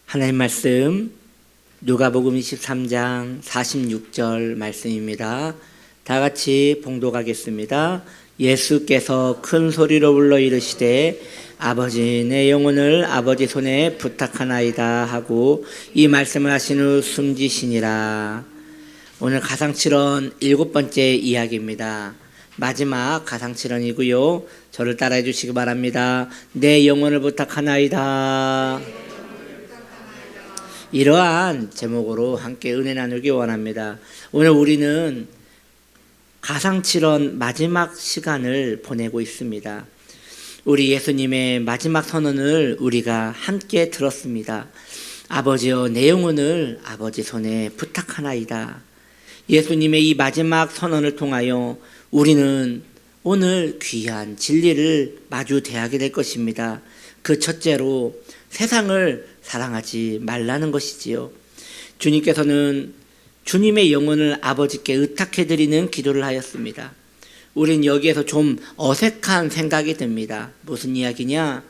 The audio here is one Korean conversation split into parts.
하나님 말씀 누가복음 23장 46절 말씀입니다. 다 같이 봉독하겠습니다. 예수께서 큰 소리로 불러 이르시되 아버지 내 영혼을 아버지 손에 부탁하나이다 하고 이 말씀을 하신 후 숨지시니라. 오늘 가상칠언 7번째 이야기입니다. 마지막 가상칠언이고요. 저를 따라해 주시기 바랍니다. 내 영혼을 부탁하나이다. 이러한 제목으로 함께 은혜 나누기 원합니다. 오늘 우리는 가상칠언 마지막 시간을 보내고 있습니다. 우리 예수님의 마지막 선언을 우리가 함께 들었습니다. 아버지여 내 영혼을 아버지 손에 부탁하나이다. 예수님의 이 마지막 선언을 통하여 우리는 오늘 귀한 진리를 마주 대하게 될 것입니다. 그 첫째로 세상을 사랑하지 말라는 것이지요. 주님께서는 주님의 영혼을 아버지께 의탁해드리는 기도를 하였습니다. 우린 여기에서 좀 어색한 생각이 듭니다. 무슨 이야기냐?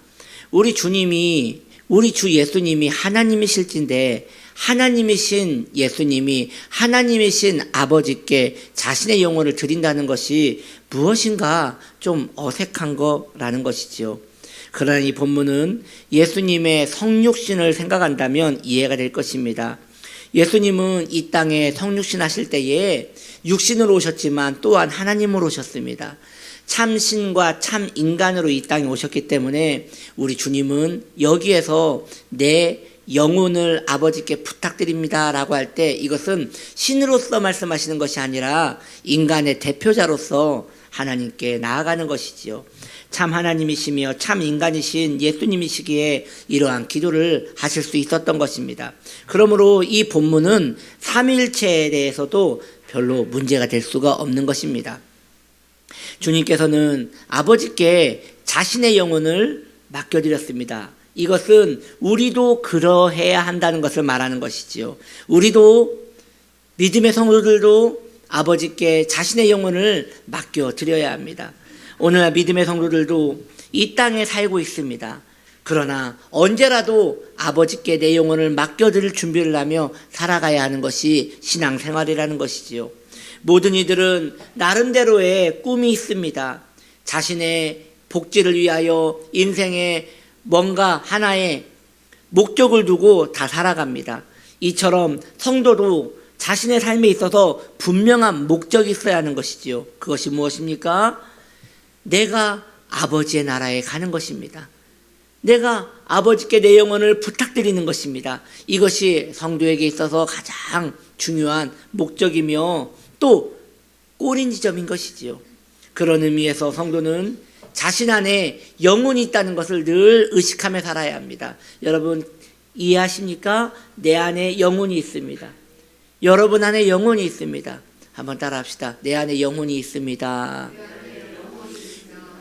우리 주 예수님이 하나님이실진데 하나님이신 예수님이 하나님이신 아버지께 자신의 영혼을 드린다는 것이 무엇인가 좀 어색한 거라는 것이지요. 그러나 이 본문은 예수님의 성육신을 생각한다면 이해가 될 것입니다. 예수님은 이 땅에 성육신 하실 때에 육신으로 오셨지만 또한 하나님으로 오셨습니다. 참신과 참인간으로 이 땅에 오셨기 때문에 우리 주님은 여기에서 내 영혼을 아버지께 부탁드립니다 라고 할 때 이것은 신으로서 말씀하시는 것이 아니라 인간의 대표자로서 하나님께 나아가는 것이지요. 참 하나님이시며 참 인간이신 예수님이시기에 이러한 기도를 하실 수 있었던 것입니다. 그러므로 이 본문은 삼위일체에 대해서도 별로 문제가 될 수가 없는 것입니다. 주님께서는 아버지께 자신의 영혼을 맡겨드렸습니다. 이것은 우리도 그러해야 한다는 것을 말하는 것이지요. 우리도 믿음의 성도들도 아버지께 자신의 영혼을 맡겨드려야 합니다. 오늘날 믿음의 성도들도 이 땅에 살고 있습니다. 그러나 언제라도 아버지께 내 영혼을 맡겨드릴 준비를 하며 살아가야 하는 것이 신앙생활이라는 것이지요. 모든 이들은 나름대로의 꿈이 있습니다. 자신의 복지를 위하여 인생에 뭔가 하나의 목적을 두고 다 살아갑니다. 이처럼 성도도 자신의 삶에 있어서 분명한 목적이 있어야 하는 것이지요. 그것이 무엇입니까? 내가 아버지의 나라에 가는 것입니다. 내가 아버지께 내 영혼을 부탁드리는 것입니다. 이것이 성도에게 있어서 가장 중요한 목적이며 또 꼬린 지점인 것이지요. 그런 의미에서 성도는 자신 안에 영혼이 있다는 것을 늘 의식하며 살아야 합니다. 여러분 이해하십니까? 내 안에 영혼이 있습니다. 여러분 안에 영혼이 있습니다. 한번 따라 합시다. 내 안에 영혼이 있습니다.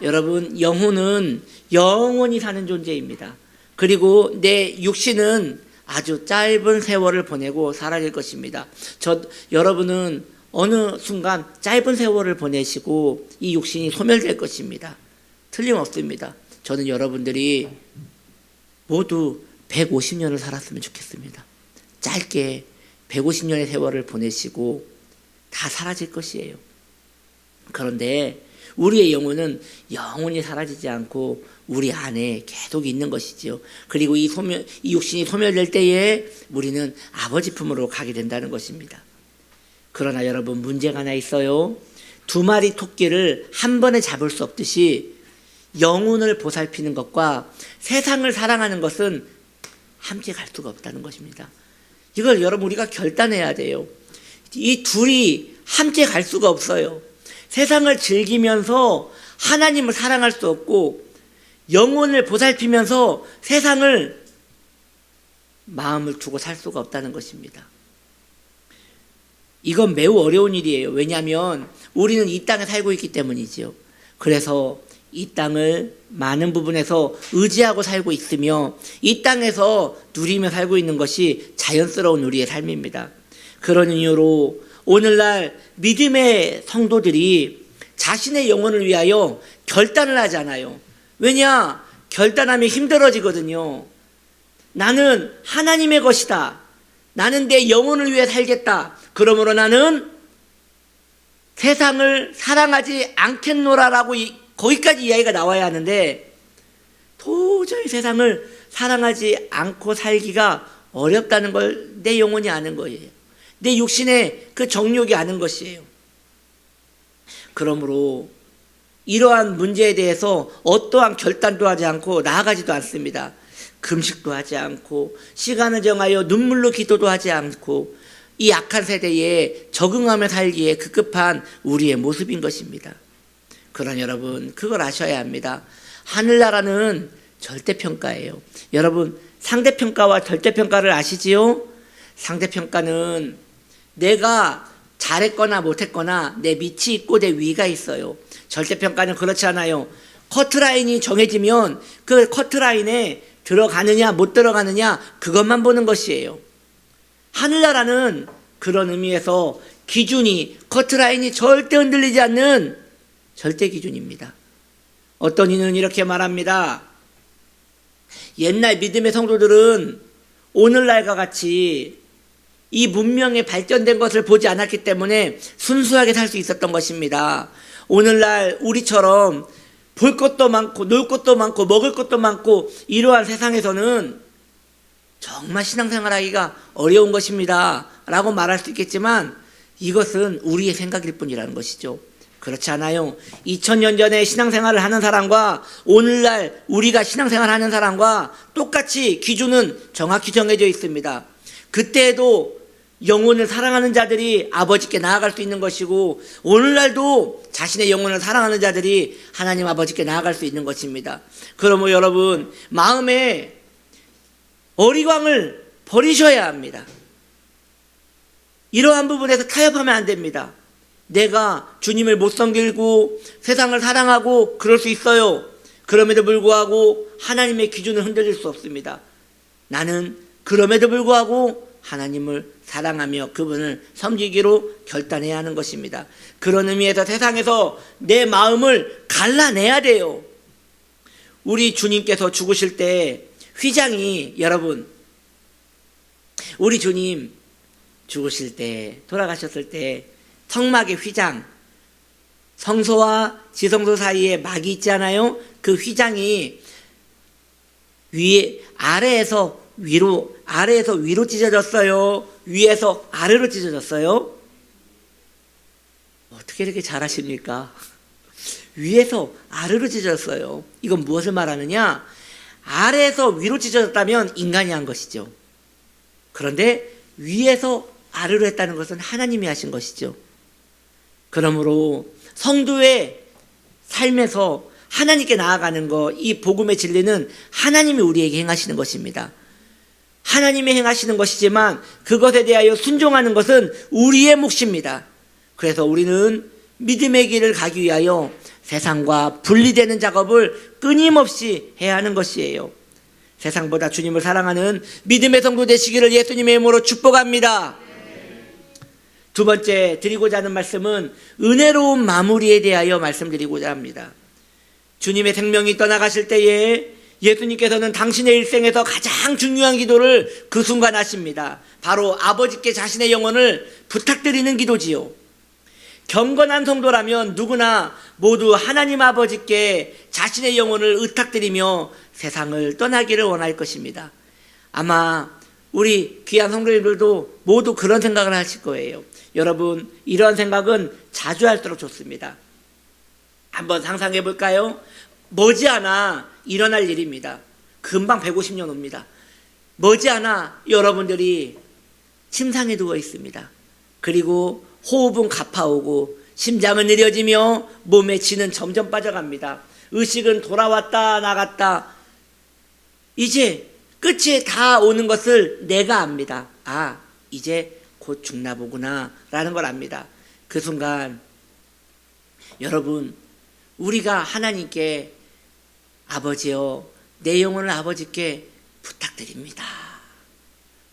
여러분 영혼은 영원히 사는 존재입니다. 그리고 내 육신은 아주 짧은 세월을 보내고 사라질 것입니다. 여러분은 어느 순간 짧은 세월을 보내시고 이 육신이 소멸될 것입니다. 틀림없습니다. 저는 여러분들이 모두 150년을 살았으면 좋겠습니다. 짧게 150년의 세월을 보내시고 다 사라질 것이에요. 그런데 우리의 영혼은 영원히 사라지지 않고 우리 안에 계속 있는 것이지요. 그리고 이 육신이 소멸될 때에 우리는 아버지 품으로 가게 된다는 것입니다. 그러나 여러분 문제가 하나 있어요. 2마리 토끼를 한 번에 잡을 수 없듯이 영혼을 보살피는 것과 세상을 사랑하는 것은 함께 갈 수가 없다는 것입니다. 이걸 여러분 우리가 결단해야 돼요. 이 둘이 함께 갈 수가 없어요. 세상을 즐기면서 하나님을 사랑할 수 없고 영혼을 보살피면서 세상을 마음을 두고 살 수가 없다는 것입니다. 이건 매우 어려운 일이에요. 왜냐하면 우리는 이 땅에 살고 있기 때문이지요. 그래서 이 땅을 많은 부분에서 의지하고 살고 있으며 이 땅에서 누리며 살고 있는 것이 자연스러운 우리의 삶입니다. 그런 이유로 오늘날 믿음의 성도들이 자신의 영혼을 위하여 결단을 하지 않아요. 왜냐? 결단하면 힘들어지거든요. 나는 하나님의 것이다. 나는 내 영혼을 위해 살겠다. 그러므로 나는 세상을 사랑하지 않겠노라라고 거기까지 이야기가 나와야 하는데 도저히 세상을 사랑하지 않고 살기가 어렵다는 걸 내 영혼이 아는 거예요. 내 육신의 그 정욕이 아는 것이에요. 그러므로 이러한 문제에 대해서 어떠한 결단도 하지 않고 나아가지도 않습니다. 금식도 하지 않고 시간을 정하여 눈물로 기도도 하지 않고 이 악한 세대에 적응하며 살기에 급급한 우리의 모습인 것입니다. 그러나 여러분, 그걸 아셔야 합니다. 하늘나라는 절대평가예요. 여러분, 상대평가와 절대평가를 아시지요? 상대평가는 내가 잘했거나 못했거나 내 밑이 있고 내 위가 있어요. 절대평가는 그렇지 않아요. 커트라인이 정해지면 그 커트라인에 들어가느냐 못 들어가느냐 그것만 보는 것이에요. 하늘나라는 그런 의미에서 기준이, 커트라인이 절대 흔들리지 않는 절대 기준입니다. 어떤 이는 이렇게 말합니다. 옛날 믿음의 성도들은 오늘날과 같이 이 문명의 발전된 것을 보지 않았기 때문에 순수하게 살 수 있었던 것입니다. 오늘날 우리처럼 볼 것도 많고 놀 것도 많고 먹을 것도 많고 이러한 세상에서는 정말 신앙생활하기가 어려운 것입니다 라고 말할 수 있겠지만 이것은 우리의 생각일 뿐이라는 것이죠. 그렇지 않아요. 2000년 전에 신앙생활을 하는 사람과 오늘날 우리가 신앙생활하는 사람과 똑같이 기준은 정확히 정해져 있습니다. 그때에도 영혼을 사랑하는 자들이 아버지께 나아갈 수 있는 것이고 오늘날도 자신의 영혼을 사랑하는 자들이 하나님 아버지께 나아갈 수 있는 것입니다. 그러므로 여러분, 마음에 어리광을 버리셔야 합니다. 이러한 부분에서 타협하면 안 됩니다. 내가 주님을 못 섬기고 세상을 사랑하고 그럴 수 있어요. 그럼에도 불구하고 하나님의 기준을 흔들릴 수 없습니다. 나는 그럼에도 불구하고 하나님을 사랑하며 그분을 섬기기로 결단해야 하는 것입니다. 그런 의미에서 세상에서 내 마음을 갈라내야 돼요. 우리 주님께서 죽으실 때 휘장이, 여러분, 우리 주님 죽으실 때, 돌아가셨을 때 성막의 휘장, 성소와 지성소 사이에 막이 있잖아요. 그 휘장이 아래에서 위로 찢어졌어요? 위에서 아래로 찢어졌어요? 어떻게 이렇게 잘하십니까? 위에서 아래로 찢어졌어요. 이건 무엇을 말하느냐? 아래에서 위로 찢어졌다면 인간이 한 것이죠. 그런데 위에서 아래로 했다는 것은 하나님이 하신 것이죠. 그러므로 성도의 삶에서 하나님께 나아가는 것, 이 복음의 진리는 하나님이 우리에게 행하시는 것입니다. 하나님이 행하시는 것이지만 그것에 대하여 순종하는 것은 우리의 몫입니다. 그래서 우리는 믿음의 길을 가기 위하여 세상과 분리되는 작업을 끊임없이 해야 하는 것이에요. 세상보다 주님을 사랑하는 믿음의 성도 되시기를 예수님의 이름으로 축복합니다. 두 번째 드리고자 하는 말씀은 은혜로운 마무리에 대하여 말씀드리고자 합니다. 주님의 생명이 떠나가실 때에 예수님께서는 당신의 일생에서 가장 중요한 기도를 그 순간 하십니다. 바로 아버지께 자신의 영혼을 부탁드리는 기도지요. 경건한 성도라면 누구나 모두 하나님 아버지께 자신의 영혼을 의탁드리며 세상을 떠나기를 원할 것입니다. 아마 우리 귀한 성도님들도 모두 그런 생각을 하실 거예요. 여러분, 이러한 생각은 자주 할수록 좋습니다. 한번 상상해 볼까요? 머지않아 일어날 일입니다. 금방 150년 옵니다. 머지않아 여러분들이 침상에 누워 있습니다. 그리고 호흡은 가파오고 심장은 느려지며 몸의 진은 점점 빠져갑니다. 의식은 돌아왔다 나갔다. 이제 끝이 다 오는 것을 내가 압니다. 아, 이제 곧 죽나 보구나 라는 걸 압니다. 그 순간 여러분, 우리가 하나님께 아버지여, 내 영혼을 아버지께 부탁드립니다,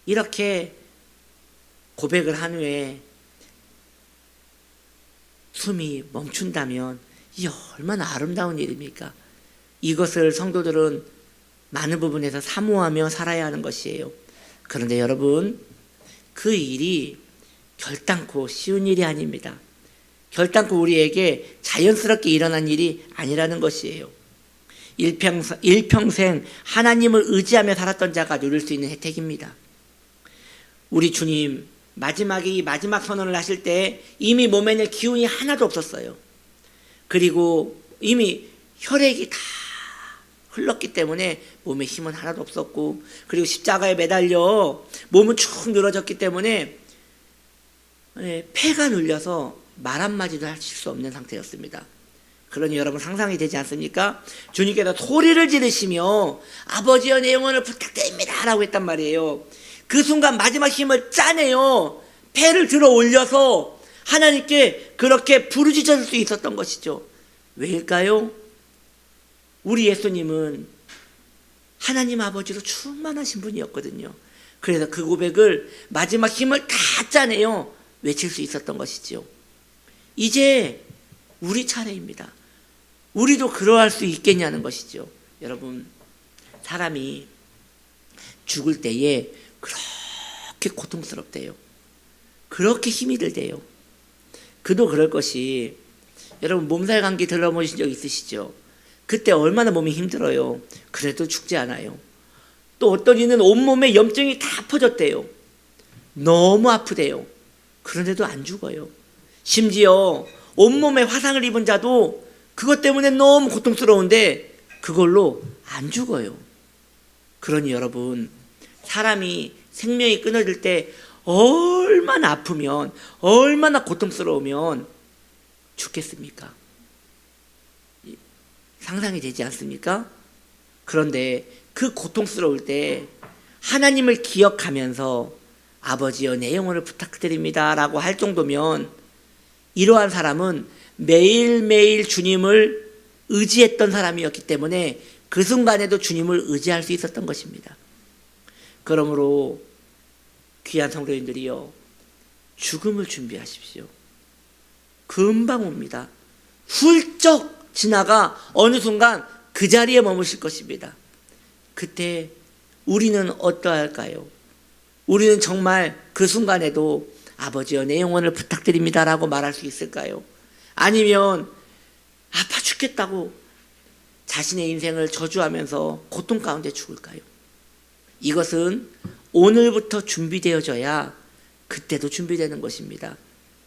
이렇게 고백을 한 후에 숨이 멈춘다면 이 얼마나 아름다운 일입니까? 이것을 성도들은 많은 부분에서 사모하며 살아야 하는 것이에요. 그런데 여러분, 그 일이 결단코 쉬운 일이 아닙니다. 결단코 우리에게 자연스럽게 일어난 일이 아니라는 것이에요. 일평생 하나님을 의지하며 살았던 자가 누릴 수 있는 혜택입니다. 우리 주님 마지막 선언을 하실 때 이미 몸에는 기운이 하나도 없었어요. 그리고 이미 혈액이 다 흘렀기 때문에 몸에 힘은 하나도 없었고, 그리고 십자가에 매달려 몸은 축 늘어졌기 때문에 폐가 눌려서 말 한마디도 하실 수 없는 상태였습니다. 그러니 여러분 상상이 되지 않습니까? 주님께서 소리를 지르시며 아버지여 내 영혼을 부탁드립니다 라고 했단 말이에요. 그 순간 마지막 힘을 짜내요. 폐를 들어 올려서 하나님께 그렇게 부르짖을 수 있었던 것이죠. 왜일까요? 우리 예수님은 하나님 아버지로 충만하신 분이었거든요. 그래서 그 고백을 마지막 힘을 다 짜내요 외칠 수 있었던 것이죠. 이제 우리 차례입니다. 우리도 그러할 수 있겠냐는 것이죠. 여러분, 사람이 죽을 때에 그렇게 고통스럽대요. 그렇게 힘이 들대요. 그도 그럴 것이, 여러분 몸살 감기 들어보신 적 있으시죠? 그때 얼마나 몸이 힘들어요. 그래도 죽지 않아요. 또 어떤 이는 온몸에 염증이 다 퍼졌대요. 너무 아프대요. 그런데도 안 죽어요. 심지어 온몸에 화상을 입은 자도 그것 때문에 너무 고통스러운데 그걸로 안 죽어요. 그러니 여러분, 사람이 생명이 끊어질 때 얼마나 아프면, 얼마나 고통스러우면 죽겠습니까? 상상이 되지 않습니까? 그런데 그 고통스러울 때 하나님을 기억하면서 아버지여 내 영혼을 부탁드립니다 라고 할 정도면, 이러한 사람은 매일매일 주님을 의지했던 사람이었기 때문에 그 순간에도 주님을 의지할 수 있었던 것입니다. 그러므로 귀한 성도님들이여, 죽음을 준비하십시오. 금방 옵니다. 훌쩍 지나가 어느 순간 그 자리에 머무실 것입니다. 그때 우리는 어떠할까요? 우리는 정말 그 순간에도 아버지여 내 영혼을 부탁드립니다 라고 말할 수 있을까요? 아니면 아파 죽겠다고 자신의 인생을 저주하면서 고통 가운데 죽을까요? 이것은 오늘부터 준비되어져야 그때도 준비되는 것입니다.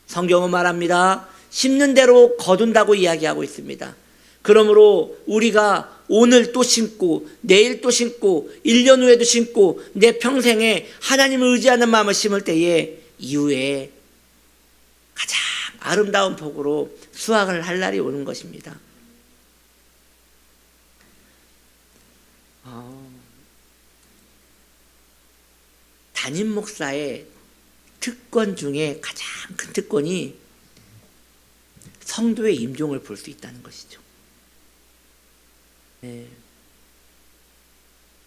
성경은 말합니다. 심는 대로 거둔다고 이야기하고 있습니다. 그러므로 우리가 오늘 또 심고 내일 또 심고 1년 후에도 심고 내 평생에 하나님을 의지하는 마음을 심을 때에 이후에 가장 아름다운 복으로 수확을 할 날이 오는 것입니다. 담임 목사의 특권 중에 가장 큰 특권이 성도의 임종을 볼 수 있다는 것이죠. 네.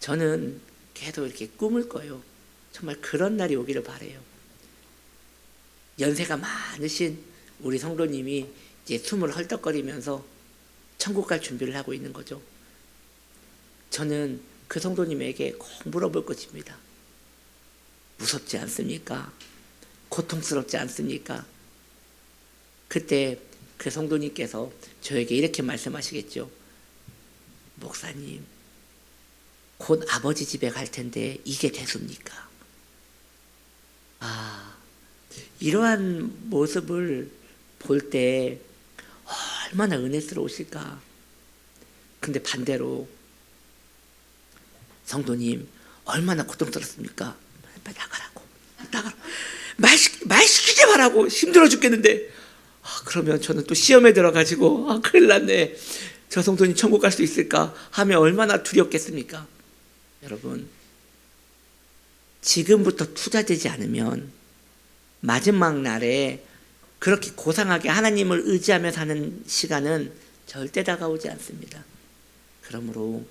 저는 계속 이렇게 꿈을 꿔요. 정말 그런 날이 오기를 바라요. 연세가 많으신 우리 성도님이 이제 숨을 헐떡거리면서 천국 갈 준비를 하고 있는 거죠. 저는 그 성도님에게 꼭 물어볼 것입니다. 무섭지 않습니까? 고통스럽지 않습니까? 그때 그 성도님께서 저에게 이렇게 말씀하시겠죠. 목사님, 곧 아버지 집에 갈 텐데 이게 대수입니까? 이러한 모습을 볼 때 얼마나 은혜스러우실까. 근데 반대로 성도님 얼마나 고통스럽습니까? 빨리 나가라고. 말 시키지 말라고. 힘들어 죽겠는데. 그러면 저는 또 시험에 들어가지고 큰일 났네. 저 성도님 천국 갈 수 있을까 하면 얼마나 두렵겠습니까? 여러분, 지금부터 투자되지 않으면 마지막 날에 그렇게 고상하게 하나님을 의지하며 사는 시간은 절대 다가오지 않습니다. 그러므로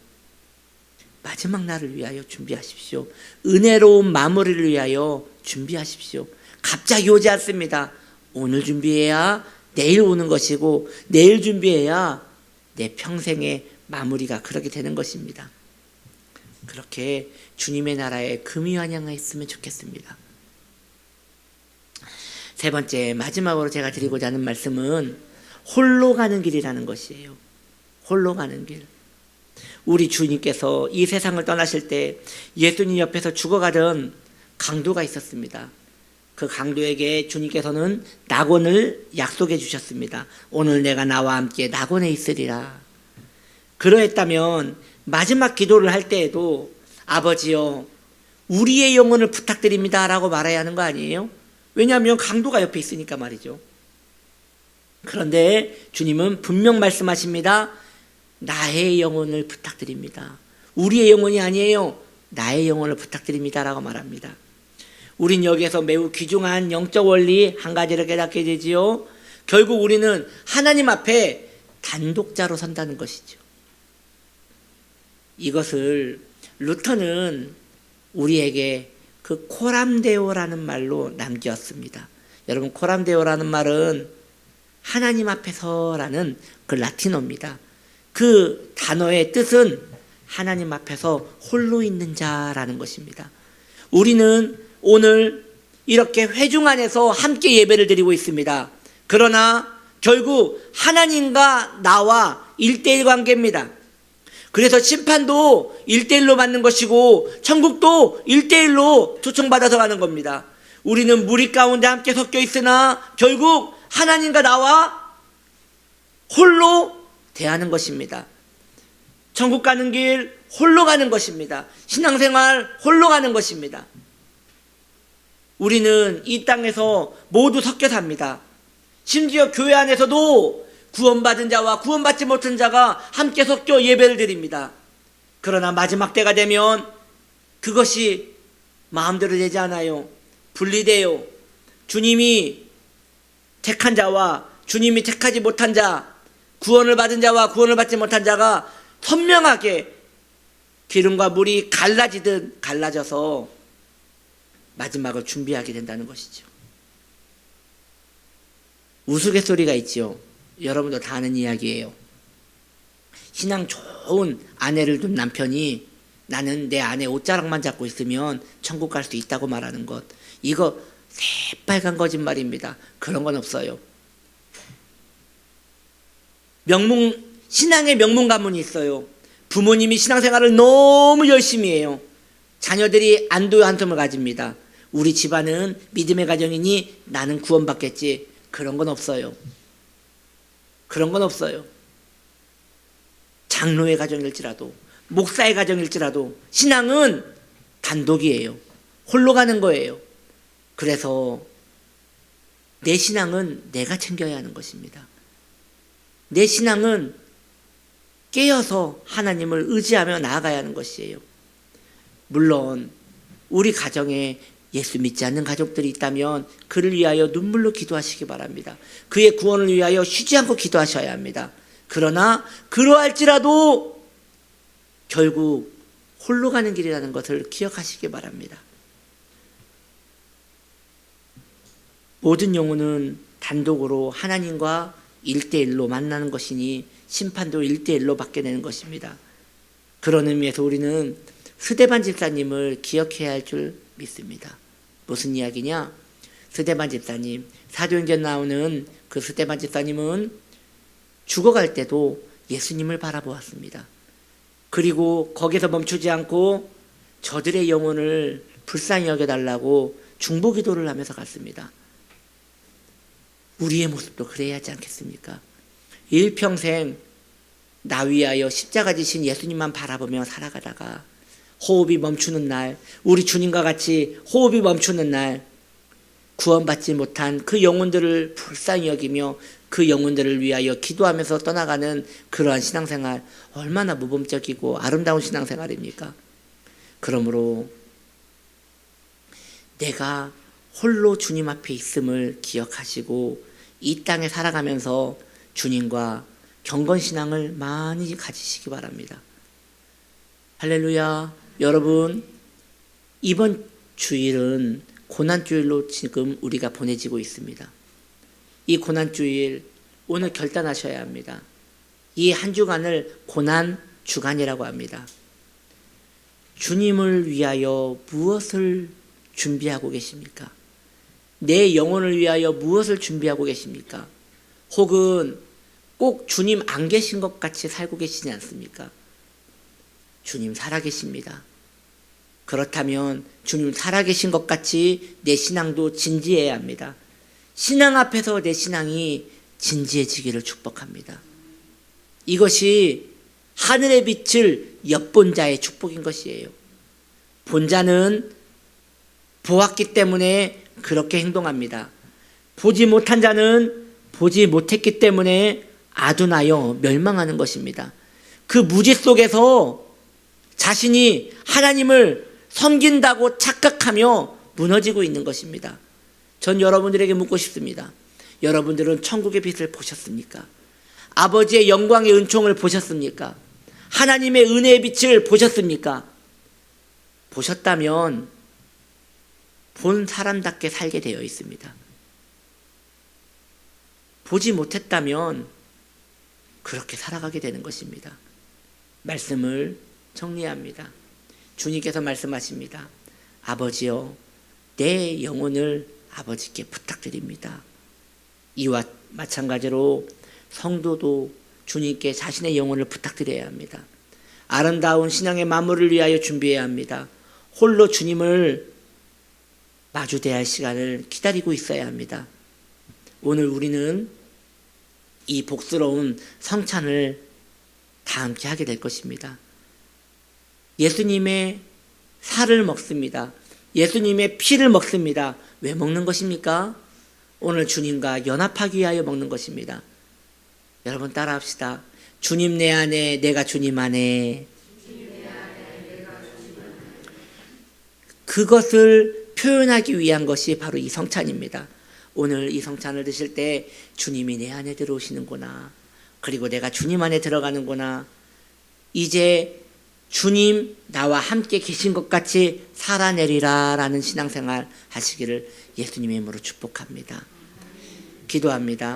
마지막 날을 위하여 준비하십시오. 은혜로운 마무리를 위하여 준비하십시오. 갑자기 오지 않습니다. 오늘 준비해야 내일 오는 것이고, 내일 준비해야 내 평생의 마무리가 그렇게 되는 것입니다. 그렇게 주님의 나라에 금이 환영했으면 좋겠습니다. 세 번째, 마지막으로 제가 드리고자 하는 말씀은 홀로 가는 길이라는 것이에요. 홀로 가는 길. 우리 주님께서 이 세상을 떠나실 때 예수님 옆에서 죽어가던 강도가 있었습니다. 그 강도에게 주님께서는 낙원을 약속해 주셨습니다. 오늘 내가 나와 함께 낙원에 있으리라. 그러했다면 마지막 기도를 할 때에도 아버지여 우리의 영혼을 부탁드립니다 라고 말해야 하는 거 아니에요? 왜냐하면 강도가 옆에 있으니까 말이죠. 그런데 주님은 분명 말씀하십니다. 나의 영혼을 부탁드립니다. 우리의 영혼이 아니에요. 나의 영혼을 부탁드립니다 라고 말합니다. 우린 여기에서 매우 귀중한 영적 원리 한 가지를 깨닫게 되지요. 결국 우리는 하나님 앞에 단독자로 선다는 것이죠. 이것을 루터는 우리에게 그 코람데오라는 말로 남겼습니다. 여러분, 코람데오라는 말은 하나님 앞에서라는 그 라틴어입니다. 그 단어의 뜻은 하나님 앞에서 홀로 있는 자라는 것입니다. 우리는 오늘 이렇게 회중 안에서 함께 예배를 드리고 있습니다. 그러나 결국 하나님과 나와 1:1 관계입니다. 그래서 심판도 1:1로 받는 것이고 천국도 1:1로 초청받아서 가는 겁니다. 우리는 무리 가운데 함께 섞여 있으나 결국 하나님과 나와 홀로 대하는 것입니다. 천국 가는 길 홀로 가는 것입니다. 신앙생활 홀로 가는 것입니다. 우리는 이 땅에서 모두 섞여 삽니다. 심지어 교회 안에서도 구원받은 자와 구원받지 못한 자가 함께 섞여 예배를 드립니다. 그러나 마지막 때가 되면 그것이 마음대로 되지 않아요. 분리돼요. 주님이 택한 자와 주님이 택하지 못한 자, 구원을 받은 자와 구원을 받지 못한 자가 선명하게 기름과 물이 갈라지듯 갈라져서 마지막을 준비하게 된다는 것이죠. 우스갯소리가 있지요. 여러분도 다 아는 이야기예요. 신앙 좋은 아내를 둔 남편이 나는 내 아내 옷자락만 잡고 있으면 천국 갈 수 있다고 말하는 것. 이거 새빨간 거짓말입니다. 그런 건 없어요. 신앙의 명문 가문이 있어요. 부모님이 신앙생활을 너무 열심히 해요. 자녀들이 안도의 한숨을 가집니다. 우리 집안은 믿음의 가정이니 나는 구원받겠지. 그런 건 없어요. 그런 건 없어요. 장로의 가정일지라도 목사의 가정일지라도 신앙은 단독이에요. 홀로 가는 거예요. 그래서 내 신앙은 내가 챙겨야 하는 것입니다. 내 신앙은 깨어서 하나님을 의지하며 나아가야 하는 것이에요. 물론 우리 가정에 예수 믿지 않는 가족들이 있다면 그를 위하여 눈물로 기도하시기 바랍니다. 그의 구원을 위하여 쉬지 않고 기도하셔야 합니다. 그러나 그러할지라도 결국 홀로 가는 길이라는 것을 기억하시기 바랍니다. 모든 영혼은 단독으로 하나님과 1:1로 만나는 것이니 심판도 1:1로 받게 되는 것입니다. 그런 의미에서 우리는 스데반 집사님을 기억해야 할 줄 믿습니다. 무슨 이야기냐? 스데반 집사님, 사도행전 나오는 그 스데반 집사님은 죽어갈 때도 예수님을 바라보았습니다. 그리고 거기서 멈추지 않고 저들의 영혼을 불쌍히 여겨달라고 중보기도를 하면서 갔습니다. 우리의 모습도 그래야 하지 않겠습니까? 일평생 나 위하여 십자가 지신 예수님만 바라보며 살아가다가 호흡이 멈추는 날, 우리 주님과 같이 호흡이 멈추는 날, 구원받지 못한 그 영혼들을 불쌍히 여기며 그 영혼들을 위하여 기도하면서 떠나가는 그러한 신앙생활, 얼마나 모범적이고 아름다운 신앙생활입니까? 그러므로 내가 홀로 주님 앞에 있음을 기억하시고 이 땅에 살아가면서 주님과 경건신앙을 많이 가지시기 바랍니다. 할렐루야. 여러분, 이번 주일은 고난주일로 지금 우리가 보내지고 있습니다. 이 고난주일 오늘 결단하셔야 합니다. 이 한 주간을 고난주간이라고 합니다. 주님을 위하여 무엇을 준비하고 계십니까? 내 영혼을 위하여 무엇을 준비하고 계십니까? 혹은 꼭 주님 안 계신 것 같이 살고 계시지 않습니까? 주님 살아계십니다. 그렇다면 주님 살아계신 것 같이 내 신앙도 진지해야 합니다. 신앙 앞에서 내 신앙이 진지해지기를 축복합니다. 이것이 하늘의 빛을 엿본 자의 축복인 것이에요. 본 자는 보았기 때문에 그렇게 행동합니다. 보지 못한 자는 보지 못했기 때문에 아둔하여 멸망하는 것입니다. 그 무지 속에서 자신이 하나님을 섬긴다고 착각하며 무너지고 있는 것입니다. 전 여러분들에게 묻고 싶습니다. 여러분들은 천국의 빛을 보셨습니까? 아버지의 영광의 은총을 보셨습니까? 하나님의 은혜의 빛을 보셨습니까? 보셨다면 본 사람답게 살게 되어 있습니다. 보지 못했다면 그렇게 살아가게 되는 것입니다. 말씀을 정리합니다. 주님께서 말씀하십니다. 아버지여, 내 영혼을 아버지께 부탁드립니다. 이와 마찬가지로 성도도 주님께 자신의 영혼을 부탁드려야 합니다. 아름다운 신앙의 만물을 위하여 준비해야 합니다. 홀로 주님을 마주대할 시간을 기다리고 있어야 합니다. 오늘 우리는 이 복스러운 성찬을 다 함께 하게 될 것입니다. 예수님의 살을 먹습니다. 예수님의 피를 먹습니다. 왜 먹는 것입니까? 오늘 주님과 연합하기 위하여 먹는 것입니다. 여러분 따라합시다. 주님 내 안에, 내가 주님 안에. 그것을 표현하기 위한 것이 바로 이 성찬입니다. 오늘 이 성찬을 드실 때 주님이 내 안에 들어오시는구나. 그리고 내가 주님 안에 들어가는구나. 이제 주님 나와 함께 계신 것 같이 살아내리라 라는 신앙생활 하시기를 예수님의 이름으로 축복합니다. 기도합니다.